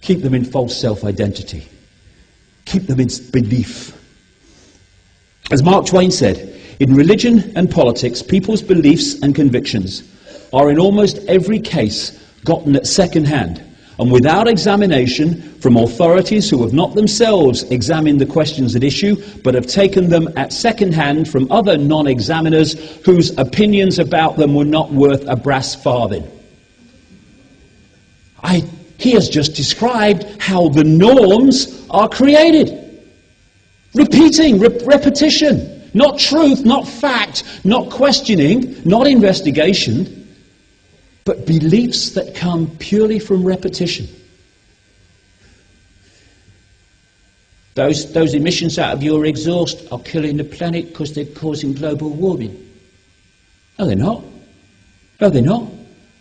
Keep them in false self-identity. Keep them in belief. As Mark Twain said, in religion and politics, people's beliefs and convictions are in almost every case gotten at second hand and without examination from authorities who have not themselves examined the questions at issue, but have taken them at second hand from other non-examiners whose opinions about them were not worth a brass farthing. He has just described how the norms are created. Repeating, repetition, not truth, not fact, not questioning, not investigation, but beliefs that come purely from repetition. Those emissions out of your exhaust are killing the planet because they're causing global warming. No, they're not. No, they're not.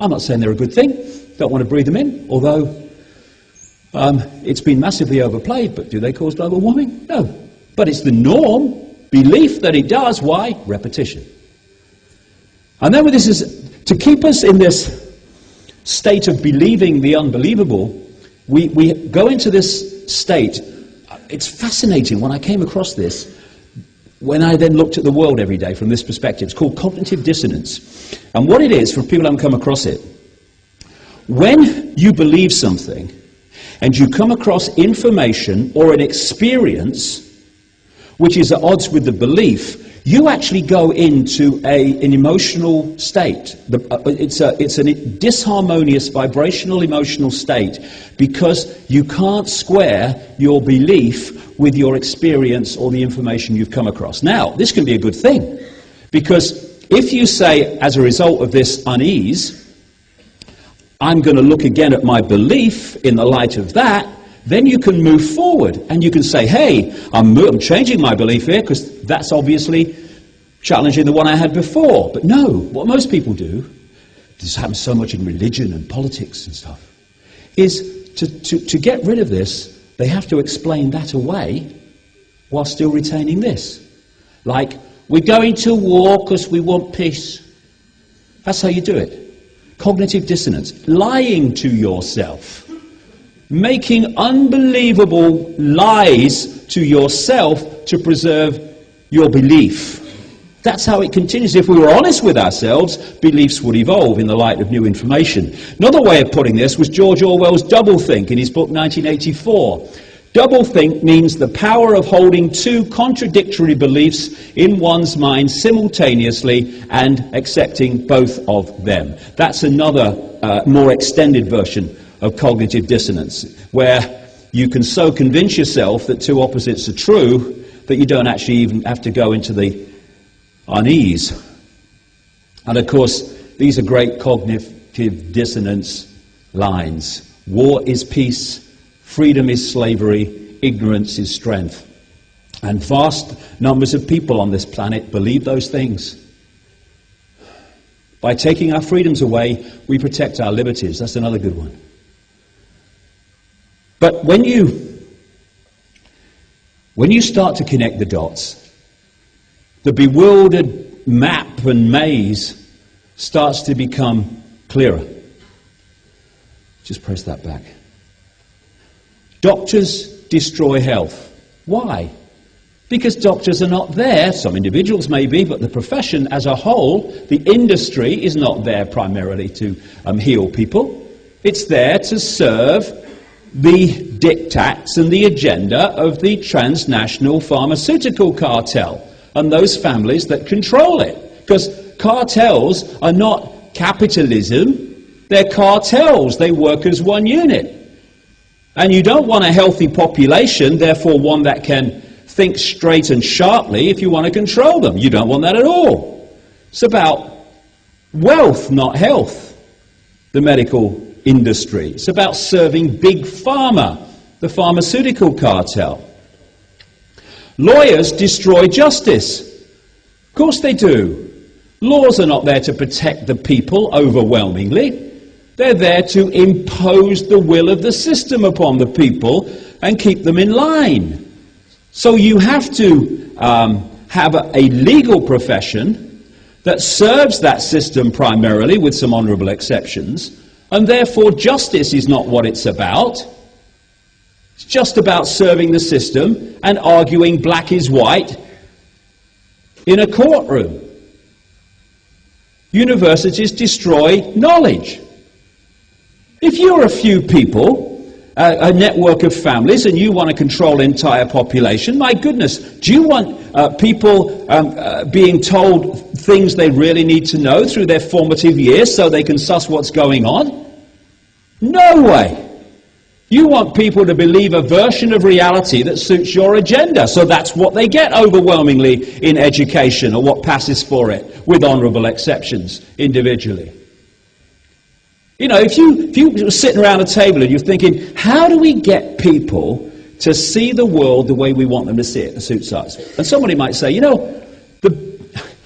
I'm not saying they're a good thing. Don't want to breathe them in, although it's been massively overplayed. But do they cause global warming? No. But it's the norm, belief that it does. Why? Repetition. And then this is to keep us in this state of believing the unbelievable. We go into this state. It's fascinating when I came across this, when I then looked at the world every day from this perspective. It's called cognitive dissonance. And what it is, for people who haven't come across it, when you believe something and you come across information or an experience which is at odds with the belief, you actually go into an emotional state. It's a disharmonious, vibrational, emotional state because you can't square your belief with your experience or the information you've come across. Now, this can be a good thing because if you say, as a result of this unease, I'm going to look again at my belief in the light of that, then you can move forward and you can say, hey, I'm changing my belief here because that's obviously challenging the one I had before. But no, what most people do, this happens so much in religion and politics and stuff, is to get rid of this, they have to explain that away while still retaining this. Like, we're going to war because we want peace. That's how you do it. Cognitive dissonance. Lying to yourself. Making unbelievable lies to yourself to preserve your belief. That's how it continues. If we were honest with ourselves, beliefs would evolve in the light of new information. Another way of putting this was George Orwell's doublethink in his book 1984. Doublethink means the power of holding two contradictory beliefs in one's mind simultaneously and accepting both of them. That's another more extended version of cognitive dissonance, where you can so convince yourself that two opposites are true that you don't actually even have to go into the unease. And of course, these are great cognitive dissonance lines. War is peace, freedom is slavery, ignorance is strength. And vast numbers of people on this planet believe those things. By taking our freedoms away, we protect our liberties. That's another good one. But when you start to connect the dots, the bewildered map and maze starts to become clearer. Just press that back. Doctors destroy health. Why? Because doctors are not there, some individuals may be, but the profession as a whole, the industry, is not there primarily to heal people. It's there to serve the diktats and the agenda of the transnational pharmaceutical cartel and those families that control it. Because cartels are not capitalism, they're cartels. They work as one unit. And you don't want a healthy population, therefore one that can think straight and sharply if you want to control them. You don't want that at all. It's about wealth, not health, the medical industry. It's about serving big pharma, the pharmaceutical cartel. Lawyers destroy justice. Of course they do. Laws are not there to protect the people overwhelmingly. They're there to impose the will of the system upon the people and keep them in line. So you have to have a legal profession that serves that system primarily, with some honourable exceptions, and therefore justice is not what it's about. It's just about serving the system and arguing black is white in a courtroom. Universities destroy knowledge. If you're a few people, a network of families, and you want to control the entire population, my goodness, do you want people being told things they really need to know through their formative years so they can suss what's going on? No way. You want people to believe a version of reality that suits your agenda, so that's what they get overwhelmingly in education, or what passes for it, with honourable exceptions individually. You know, if you were sitting around a table and you're thinking, how do we get people to see the world the way we want them to see it that suits us? And somebody might say, you know,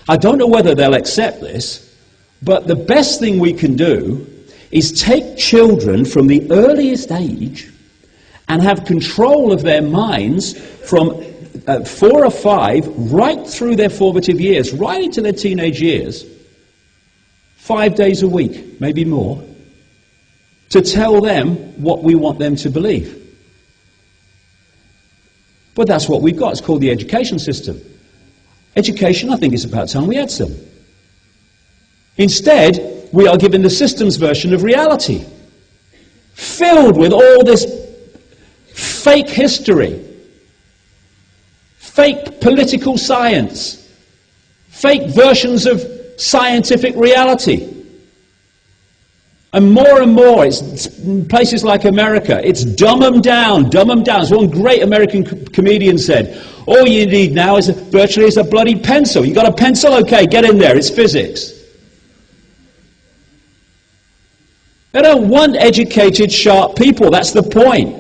I don't know whether they'll accept this, but the best thing we can do is take children from the earliest age and have control of their minds from 4 or 5 right through their formative years, right into their teenage years, 5 days a week, maybe more, to tell them what we want them to believe. But that's what we've got. It's called the education system. Education, I think it's about time we had some. Instead, we are given the system's version of reality, filled with all this fake history, fake political science, fake versions of scientific reality. And more, it's in places like America, it's dumb them down, dumb them down. As one great American comedian said, all you need now is virtually a bloody pencil. You got a pencil? Okay, get in there, it's physics. They don't want educated, sharp people, that's the point.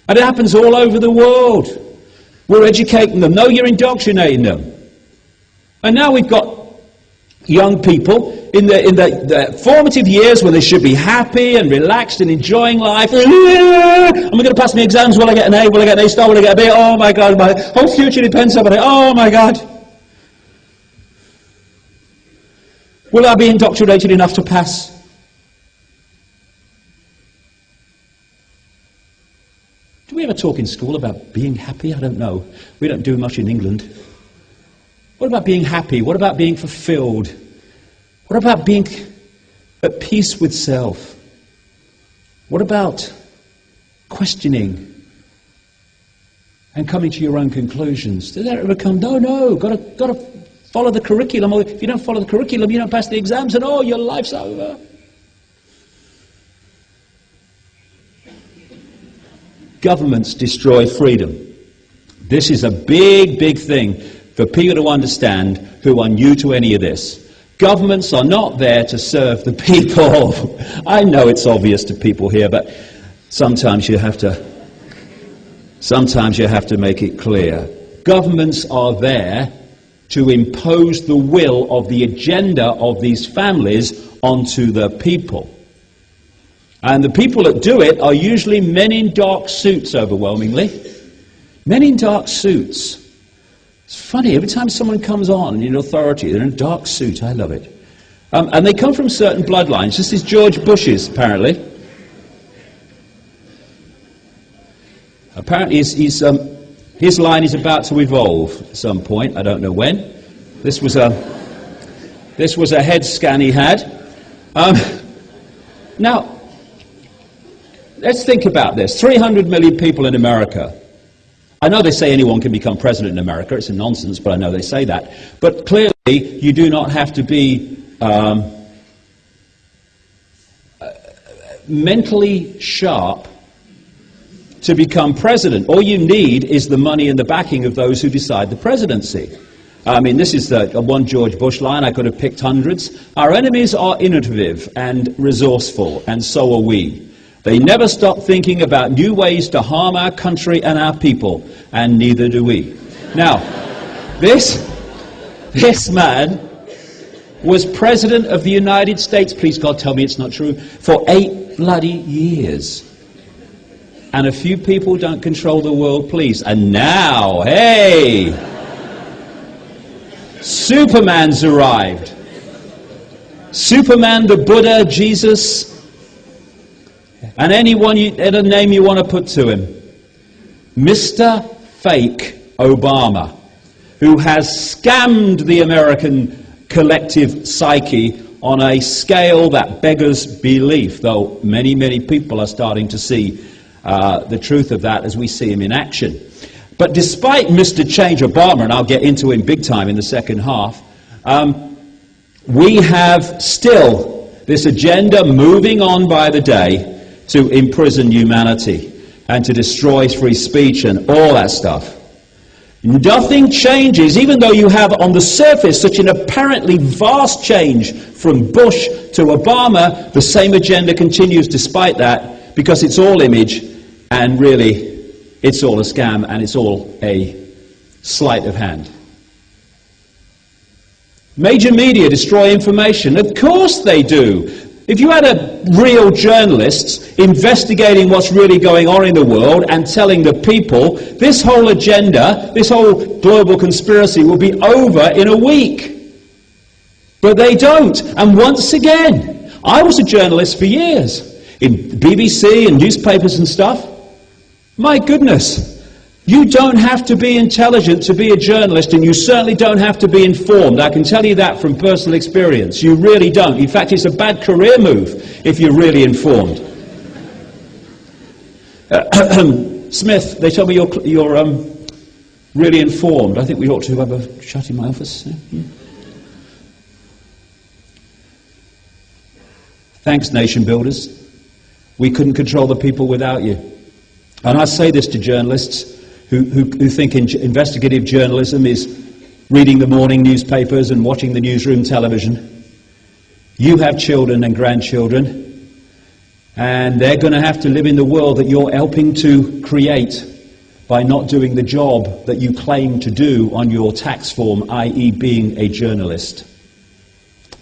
And it happens all over the world. We're educating them. No, you're indoctrinating them. And now we've got young people in the formative years when they should be happy and relaxed and enjoying life. Am I going to pass my exams? Will I get an A? Will I get an A star? Will I get a B? Oh my God, my whole future depends on it. Oh my God. Will I be indoctrinated enough to pass? Do we ever talk in school about being happy? I don't know. We don't do much in England. What about being happy? What about being fulfilled? What about being at peace with self? What about questioning and coming to your own conclusions? Does that ever come? No, got to follow the curriculum. Or if you don't follow the curriculum, you don't pass the exams, and oh, your life's over. Governments destroy freedom. This is a big, big thing for people to understand who are new to any of this. Governments are not there to serve the people. I know it's obvious to people here, but sometimes you have to make it clear. Governments are there to impose the will of the agenda of these families onto the people. And the people that do it are usually men in dark suits, overwhelmingly. Men in dark suits. It's funny, every time someone comes on in authority, they're in a dark suit. I love it. And they come from certain bloodlines. This is George Bush's, apparently. Apparently his line is about to evolve at some point. I don't know when. This was a head scan he had. Now, let's think about this. 300 million people in America. I know they say anyone can become president in America. It's a nonsense, but I know they say that. But clearly, you do not have to be mentally sharp to become president. All you need is the money and the backing of those who decide the presidency. I mean, this is the one George Bush line. I could have picked hundreds. Our enemies are innovative and resourceful, and so are we. They never stop thinking about new ways to harm our country and our people, and neither do we. Now, this man was President of the United States, please God tell me it's not true, for 8 bloody years. And a few people don't control the world, please. And now, hey, Superman's arrived. Superman, the Buddha, Jesus, and any name you want to put to him. Mr. Fake Obama, who has scammed the American collective psyche on a scale that beggars belief, though many, many people are starting to see the truth of that as we see him in action. But despite Mr. Change Obama, and I'll get into him big time in the second half, we have still this agenda moving on by the day to imprison humanity and to destroy free speech and all that stuff. Nothing changes, even though you have on the surface such an apparently vast change from Bush to Obama. The same agenda continues despite that, because it's all image, and really it's all a scam, and it's all a sleight of hand. Major media destroy information. Of course they do. If you had real journalists investigating what's really going on in the world and telling the people, this whole agenda, this whole global conspiracy will be over in a week. But they don't. And once again, I was a journalist for years in BBC and newspapers and stuff. My goodness. You don't have to be intelligent to be a journalist, and you certainly don't have to be informed. I can tell you that from personal experience. You really don't. In fact, it's a bad career move if you're really informed. Smith, they tell me you're really informed. I think we ought to have a chat in my office. Thanks, nation builders. We couldn't control the people without you. And I say this to journalists who think investigative journalism is reading the morning newspapers and watching the newsroom television. You have children and grandchildren, and they're going to have to live in the world that you're helping to create by not doing the job that you claim to do on your tax form, i.e. being a journalist.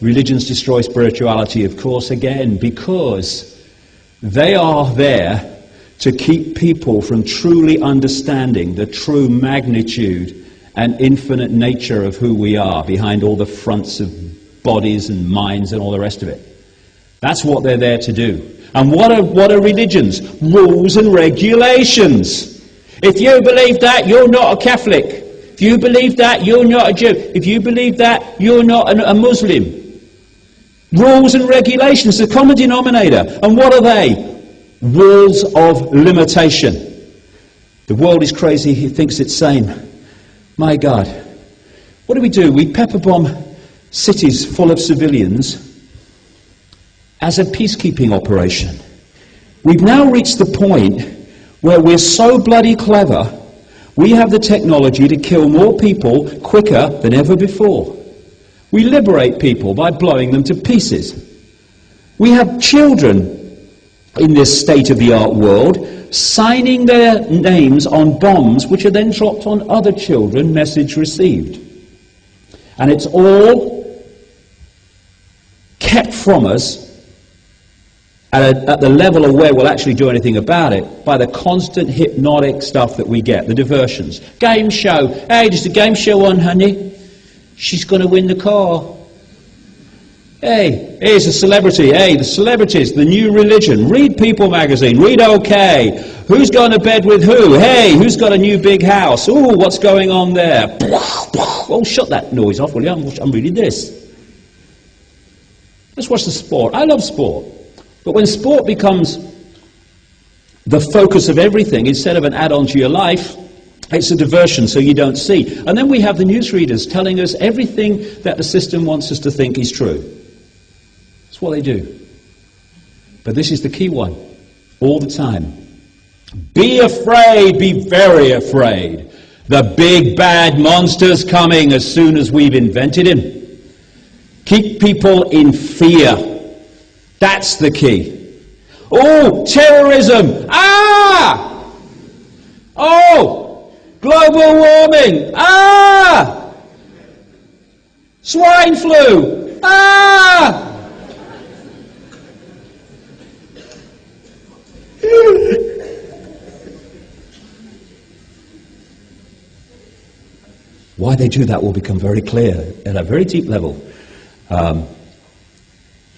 Religions destroy spirituality, of course, again, because they are there to keep people from truly understanding the true magnitude and infinite nature of who we are behind all the fronts of bodies and minds and all the rest of it. That's what they're there to do. And what are religions? Rules and regulations. If you believe that, you're not a Catholic. If you believe that, you're not a Jew. If you believe that, you're not a Muslim. Rules and regulations, the common denominator. And what are they? Walls of limitation. The world is crazy, he thinks it's sane. My God. What do? We pepper bomb cities full of civilians as a peacekeeping operation. We've now reached the point where we're so bloody clever, we have the technology to kill more people quicker than ever before. We liberate people by blowing them to pieces. We have children in this state-of-the-art world, signing their names on bombs which are then dropped on other children, message received. And it's all kept from us at the level of where we'll actually do anything about it by the constant hypnotic stuff that we get, the diversions. Game show. Hey, there's a game show on, honey. She's going to win the car. Hey, here's a celebrity. Hey, the celebrities, the new religion. Read People magazine. Read OK. Who's gone to bed with who? Hey, who's got a new big house? Ooh, what's going on there? Oh, shut that noise off, will you? I'm reading this. Let's watch the sport. I love sport. But when sport becomes the focus of everything instead of an add-on to your life, it's a diversion so you don't see. And then we have the newsreaders telling us everything that the system wants us to think is true. That's what they do. But this is the key one, all the time. Be afraid, be very afraid. The big bad monster's coming as soon as we've invented him. Keep people in fear. That's the key. Oh, terrorism. Ah! Oh, global warming. Ah! Swine flu. Ah! Why they do that will become very clear at a very deep level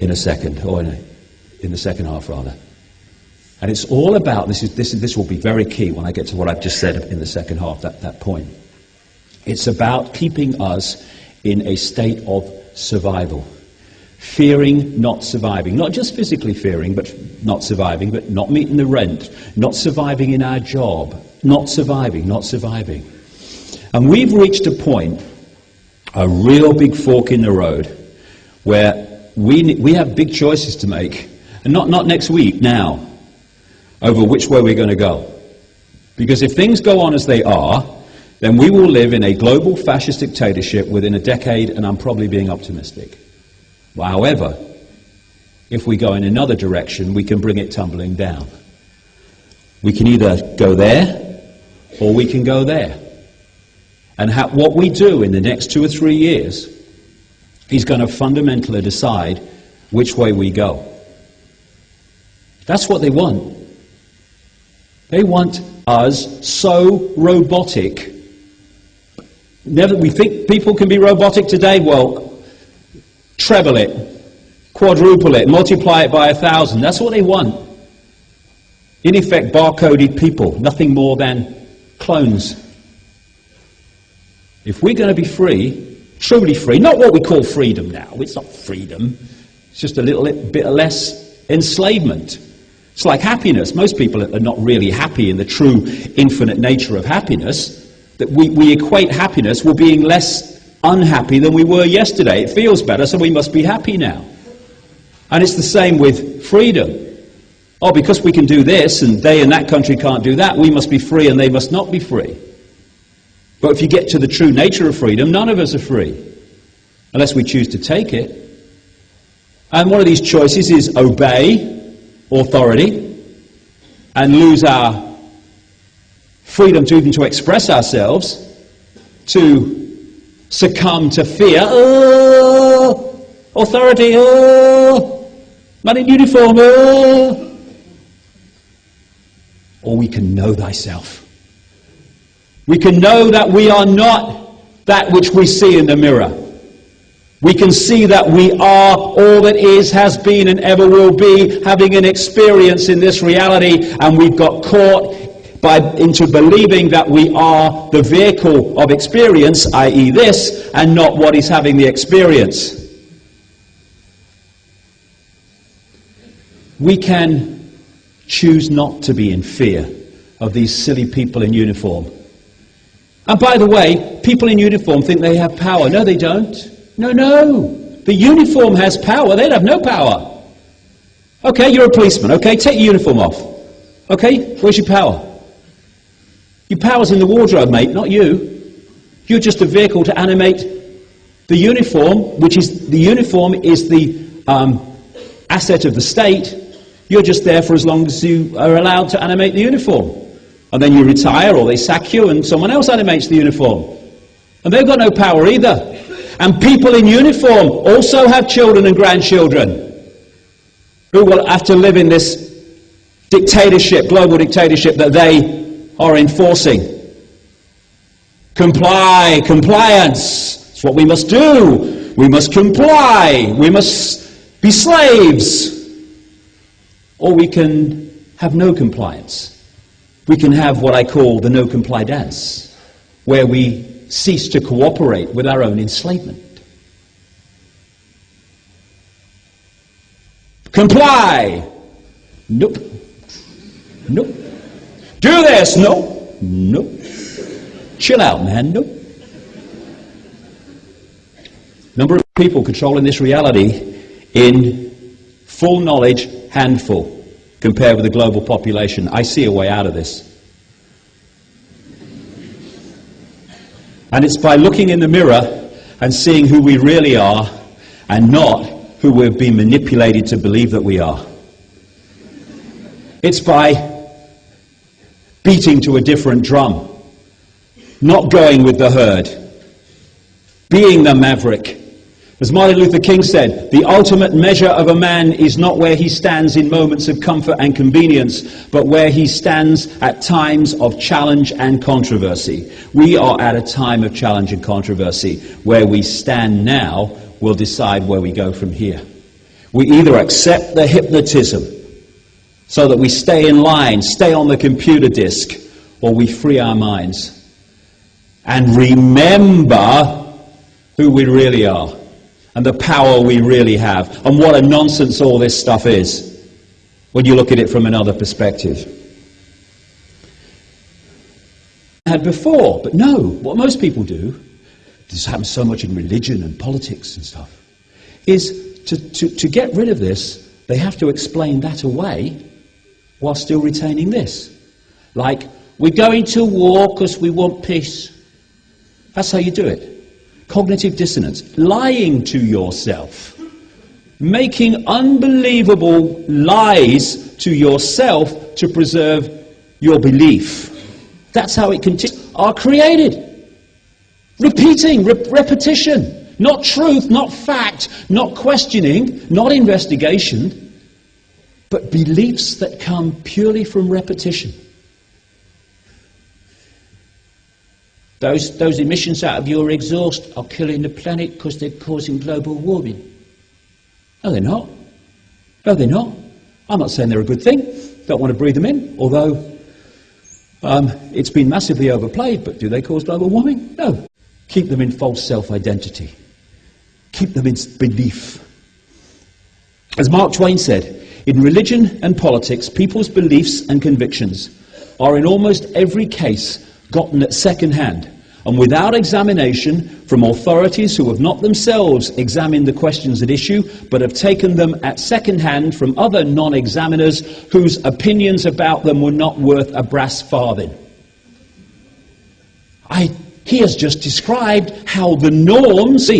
in a second, or in the second half rather. And it's all about, this will be very key when I get to what I've just said in the second half, that point. It's about keeping us in a state of survival. Fearing, not surviving. Not just physically fearing, but not surviving, but not meeting the rent, not surviving in our job, not surviving. And we've reached a point, a real big fork in the road, where we have big choices to make, and not next week, now, over which way we're going to go. Because if things go on as they are, then we will live in a global fascist dictatorship within a decade, and I'm probably being optimistic. However, if we go in another direction, we can bring it tumbling down. We can either go there, or we can go there. And what we do in the next 2 or 3 years is going to fundamentally decide which way we go. That's what they want. They want us so robotic. We think people can be robotic today. Well, treble it, quadruple it, multiply it by 1,000. That's what they want. In effect, barcoded people, nothing more than clones. If we're going to be free, truly free, not what we call freedom now. It's not freedom. It's just a little bit less enslavement. It's like happiness. Most people are not really happy in the true infinite nature of happiness. That we equate happiness with being less unhappy than we were yesterday. It feels better, so we must be happy now. And it's the same with freedom. Oh, because we can do this and they in that country can't do that, we must be free and they must not be free. But if you get to the true nature of freedom, none of us are free, unless we choose to take it. And one of these choices is obey authority and lose our freedom to even to express ourselves, to succumb to fear. Oh, authority, oh, man in uniform, oh. Or we can know thyself. We can know that we are not that which we see in the mirror. We can see that we are all that is, has been, and ever will be, having an experience in this reality, and we've got caught into believing that we are the vehicle of experience, i.e. this, and not what is having the experience. We can choose not to be in fear of these silly people in uniform. And by the way, people in uniform think they have power. No, they don't. No. The uniform has power. They'd have no power. Okay, you're a policeman. Okay, take your uniform off. Okay, where's your power? Your power's in the wardrobe, mate, not you. You're just a vehicle to animate the uniform, which is, the uniform is the asset of the state. You're just there for as long as you are allowed to animate the uniform. And then you retire or they sack you and someone else animates the uniform. And they've got no power either. And people in uniform also have children and grandchildren who will have to live in this dictatorship, global dictatorship that they are enforcing. Compliance. It's what we must do. We must comply. We must be slaves. Or we can have no compliance. We can have what I call the no-comply dance, where we cease to cooperate with our own enslavement. Comply! Nope. Nope. Do this! Nope. Nope. Chill out, man. Nope. Number of people controlling this reality in full knowledge, handful, compared with the global population. I see a way out of this. And it's by looking in the mirror and seeing who we really are and not who we've been manipulated to believe that we are. It's by beating to a different drum, not going with the herd, being the maverick. As Martin Luther King said, the ultimate measure of a man is not where he stands in moments of comfort and convenience, but where he stands at times of challenge and controversy. We are at a time of challenge and controversy. Where we stand now will decide where we go from here. We either accept the hypnotism so that we stay in line, stay on the computer disk, or we free our minds and remember who we really are and the power we really have and what a nonsense all this stuff is when you look at it from another perspective. Had before, but no, what most people do, this happens so much in religion and politics and stuff, is to get rid of this, they have to explain that away while still retaining this. Like, we're going to war because we want peace. That's how you do it. Cognitive dissonance. Lying to yourself. Making unbelievable lies to yourself to preserve your belief. That's how it continues. Are created. Repeating, repetition. Not truth, not fact, not questioning, not investigation, but beliefs that come purely from repetition. Those emissions out of your exhaust are killing the planet because they're causing global warming. No, they're not. No, they're not. I'm not saying they're a good thing. Don't want to breathe them in, although it's been massively overplayed, but do they cause global warming? No. Keep them in false self-identity. Keep them in belief. As Mark Twain said, in religion and politics, people's beliefs and convictions are in almost every case gotten at second hand and without examination from authorities who have not themselves examined the questions at issue, but have taken them at second hand from other non-examiners whose opinions about them were not worth a brass farthing. He has just described how the norms,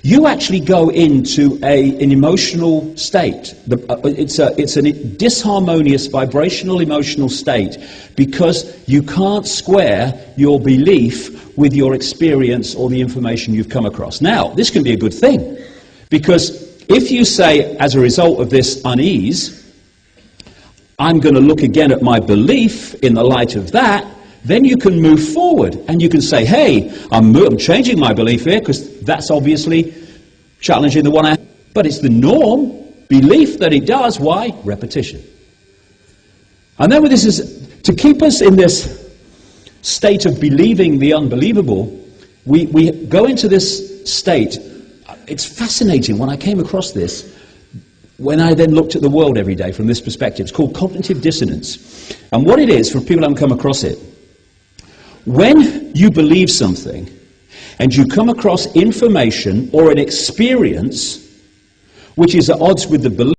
you actually go into an emotional state. It's a disharmonious vibrational emotional state because you can't square your belief with your experience or the information you've come across. Now, this can be a good thing because if you say, as a result of this unease, I'm going to look again at my belief in the light of that, then you can move forward and you can say, hey, I'm changing my belief here because that's obviously challenging the one I have. But it's the norm, belief that it does. Why? Repetition. And then this is to keep us in this state of believing the unbelievable, we go into this state. It's fascinating when I came across this, when I then looked at the world every day from this perspective. It's called cognitive dissonance. And what it is, for people who haven't come across it, when you believe something and you come across information or an experience which is at odds with the belief,